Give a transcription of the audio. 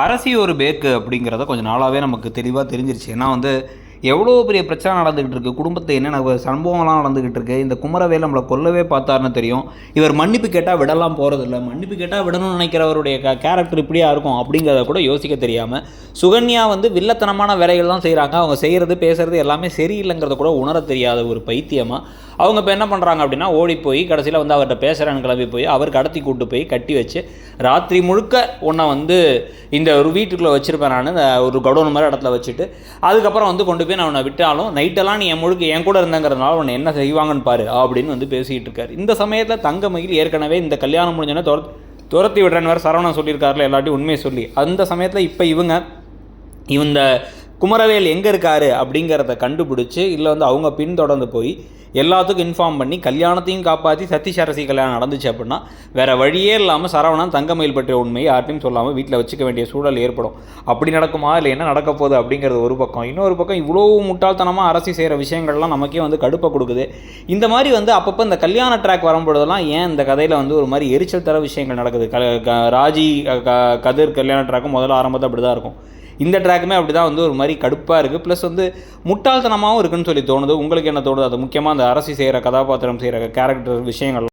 அரசி ஒரு பேக்கு அப்படிங்கிறத கொஞ்சம் நாளாகவே நமக்கு தெளிவாக தெரிஞ்சிருச்சு. ஏன்னா எவ்வளோ பெரிய பிரச்சனை நடந்துக்கிட்டு இருக்குது, குடும்பத்தில் என்னென்ன சம்பவங்கள்லாம் நடந்துக்கிட்டு இருக்குது. இந்த குமரவேல் நம்மளை கொல்லவே பார்த்தாருன்னு தெரியும். இவர் மன்னிப்பு கேட்டால் விடலாம் போகிறதில்ல, மன்னிப்பு கேட்டால் விடணும்னு நினைக்கிறவருடைய கேரக்டர் இப்படியா இருக்கும் அப்படிங்கிறத கூட யோசிக்க தெரியாமல் சுகன்யா வில்லத்தனமான வேலைகள் தான் செய்கிறாங்க. அவங்க செய்கிறது பேசுகிறது எல்லாமே சரியில்லைங்கிறத கூட உணர தெரியாத ஒரு பைத்தியமாக அவங்க இப்போ என்ன பண்ணுறாங்க அப்படின்னா, ஓடி போய் கடைசியில் அவர்கிட்ட பேசுகிறேன்னு கிளம்பி போய் அவர் கடத்தி கூட்டு போய் கட்டி வச்சு ராத்திரி முழுக்க உன்னை இந்த ஒரு வீட்டுக்குள்ளே வச்சுருப்பேன் நான், ஒரு கவுன் மாதிரி இடத்துல வச்சுட்டு அதுக்கப்புறம் கொண்டு போய் நான் உன்னை விட்டாலும் நைட்டெல்லாம் நீ என் கூட இருந்தங்கிறதுனால உன்னை என்ன செய்வாங்கன்னு பாரு அப்படின்னு பேசிக்கிட்டு இருக்காரு. இந்த சமயத்தில் தங்கமயில் ஏற்கனவே இந்த கல்யாணம் முடிஞ்சோன்னே துரத்தி விடுறேன்னு வேறு சரவணன் சொல்லியிருக்காருல, எல்லாத்தையும் உண்மையை சொல்லி. அந்த சமயத்தில் இப்போ இந்த குமரவேல் எங்கே இருக்காரு அப்படிங்கிறத கண்டுபிடிச்சி இல்லை அவங்க பின்தொடர்ந்து போய் எல்லாத்துக்கும் இன்ஃபார்ம் பண்ணி கல்யாணத்தையும் காப்பாற்றி சதீஷ் அரசி கல்யாணம் நடந்துச்சு அப்படின்னா வேறு வழியே இல்லாமல் சரவணன் தங்கமயில் பற்றிய உண்மையை யார்ட்டையும் சொல்லாமல் வீட்டில் வச்சுக்க வேண்டிய சூழல் ஏற்படும். அப்படி நடக்குமா இல்லை என்ன நடக்க போகுது அப்படிங்கிறது ஒரு பக்கம். இன்னொரு பக்கம் இவ்வளோ முட்டாள்தனமாக அரசி செய்கிற விஷயங்கள்லாம் நமக்கே கடுப்பை கொடுக்குது. இந்த மாதிரி அப்பப்போ இந்த கல்யாண ட்ராக் வரும்பொழுதெல்லாம் ஏன் இந்த கதையில் ஒரு மாதிரி எரிச்சல் தர விஷயங்கள் நடக்குது. ராஜி கதிர் கல்யாண ட்ராக்கும் முதல்ல ஆரம்பத்தில் அப்படி தான் இருக்கும். இந்த ட்ராக்குமே அப்படி தான் ஒரு மாதிரி கடுப்பாக இருக்குது. ப்ளஸ் முட்டாள்தனமாகவும் இருக்குன்னு சொல்லி தோணுது. உங்களுக்கு என்ன தோணுது? அது முக்கியமாக அந்த அரசி செய்கிற கதாபாத்திரம் செய்கிற கேரக்டர் விஷயங்கள்